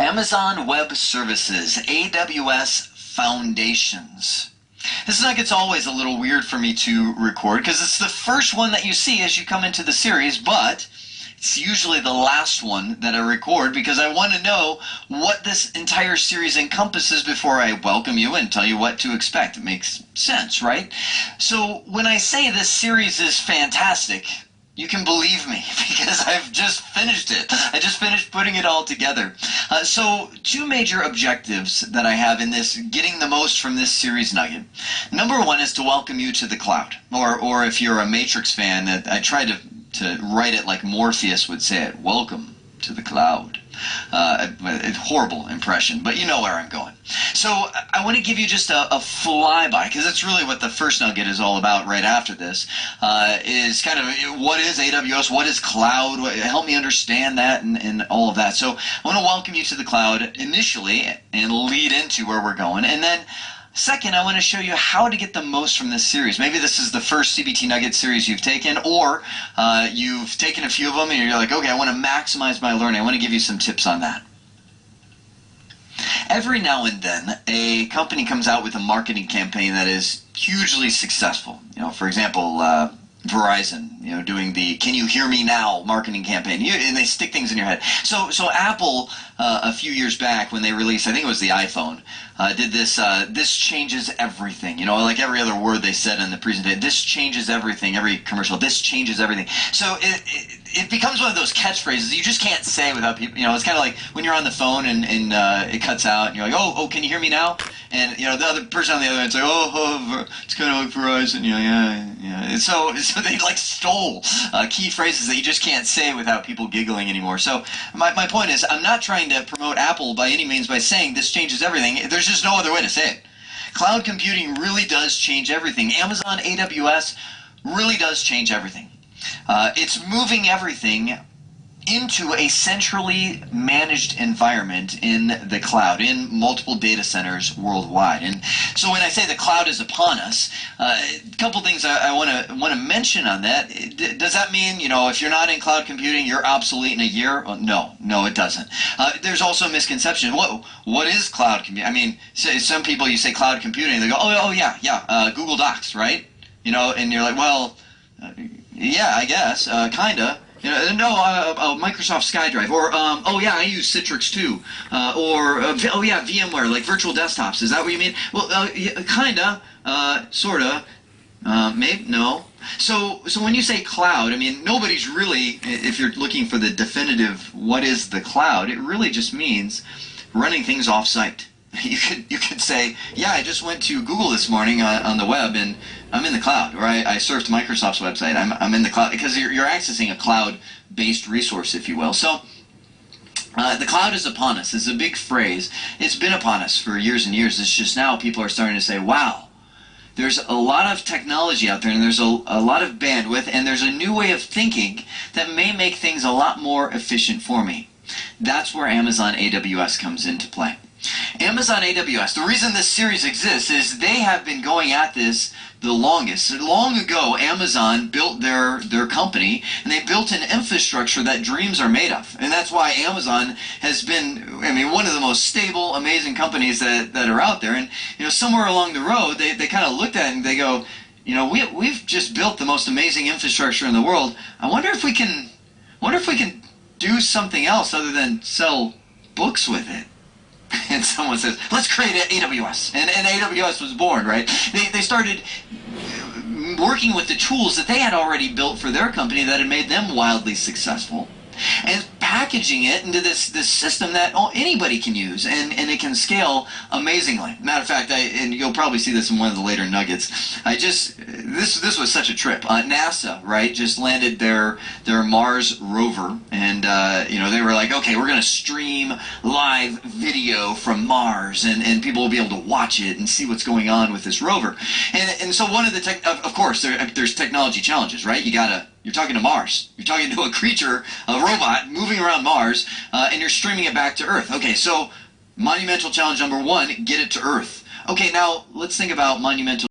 Amazon Web Services, AWS Foundations. This nugget's always a little weird for me to record because it's the first one that you see as you come into the series, but it's usually the last one that I record because I want to know what this entire series encompasses before I welcome you and tell you what to expect. It makes sense, right? So when I say this series is fantastic, you can believe me because I've just finished it. I just finished putting it all together. So two major objectives that I have in this, getting the most from this series nugget. Number one is to welcome you to the cloud. Or if you're a Matrix fan, I try to write it like Morpheus would say it. Welcome to the cloud. A horrible impression, but you know where I'm going. So I want to give you just a flyby, because that's really what the first nugget is all about right after this, is kind of what is AWS, what is cloud, help me understand that and all of that. So I want to welcome you to the cloud initially and lead into where we're going, and then second, I want to show you how to get the most from this series. Maybe this is the first CBT Nugget series you've taken, or you've taken a few of them and you're like, okay, I want to maximize my learning. I want to give you some tips on that. Every now and then, a company comes out with a marketing campaign that is hugely successful. You know, for example, Verizon, you know, doing the "Can you hear me now" marketing campaign, and they stick things in your head. So Apple, a few years back when they released, I think it was the iPhone, did this. This changes everything. You know, like every other word they said in the presentation. This changes everything. Every commercial. This changes everything. So it becomes one of those catchphrases you just can't say without people. You know, it's kind of like when you're on the phone and it cuts out, and you're like, oh, can you hear me now? And you know, the other person on the other end's like, oh, it's kind of like Verizon. You know, yeah. And so they like stole key phrases that you just can't say without people giggling anymore. So my point is, I'm not trying to promote Apple by any means by saying this changes everything. There's just no other way to say it. Cloud computing really does change everything. Amazon AWS really does change everything. It's moving everything into a centrally managed environment in the cloud, in multiple data centers worldwide. And so when I say the cloud is upon us, a couple things I want to mention on that. Does that mean, you know, if you're not in cloud computing, you're obsolete in a year? Well, no, it doesn't. There's also a misconception. What is cloud computing? I mean, some people, you say cloud computing, they go, oh yeah, Google Docs, right? You know, and you're like, well, yeah, I guess, kinda. You know, no, Microsoft SkyDrive, or oh yeah, I use Citrix too, or oh yeah, VMware, like virtual desktops. Is that what you mean? Well, yeah, kinda, sorta, maybe, no. So when you say cloud, I mean, nobody's really, if you're looking for the definitive what is the cloud, it really just means running things off-site. You could say, yeah, I just went to Google this morning on the web and I'm in the cloud, or I surfed Microsoft's website. I'm in the cloud, because you're accessing a cloud-based resource, if you will. So the cloud is upon us. It's a big phrase. It's been upon us for years and years. It's just now people are starting to say, wow, there's a lot of technology out there, and there's a lot of bandwidth, and there's a new way of thinking that may make things a lot more efficient for me. That's where Amazon AWS comes into play. Amazon AWS, the reason this series exists is they have been going at this the longest. Long ago, Amazon built their company, and they built an infrastructure that dreams are made of. And that's why Amazon has been, I mean, one of the most stable, amazing companies that are out there. And, you know, somewhere along the road, they kind of looked at it and they go, you know, we've just built the most amazing infrastructure in the world. I wonder if we can do something else other than sell books with it. And someone says, let's create AWS. And AWS was born, right? They started working with the tools that they had already built for their company that had made them wildly successful, and packaging it into this system that anybody can use, and it can scale amazingly. Matter of fact, and you'll probably see this in one of the later nuggets, this was such a trip. NASA, right, just landed their Mars rover, and you know, they were like, okay, we're going to stream live video from Mars, and people will be able to watch it and see what's going on with this rover. And so one of the of course there's technology challenges, right? You're talking to Mars. You're talking to a creature, a robot, moving around Mars, and you're streaming it back to Earth. Okay, so monumental challenge number one, get it to Earth. Okay, now let's think about monumental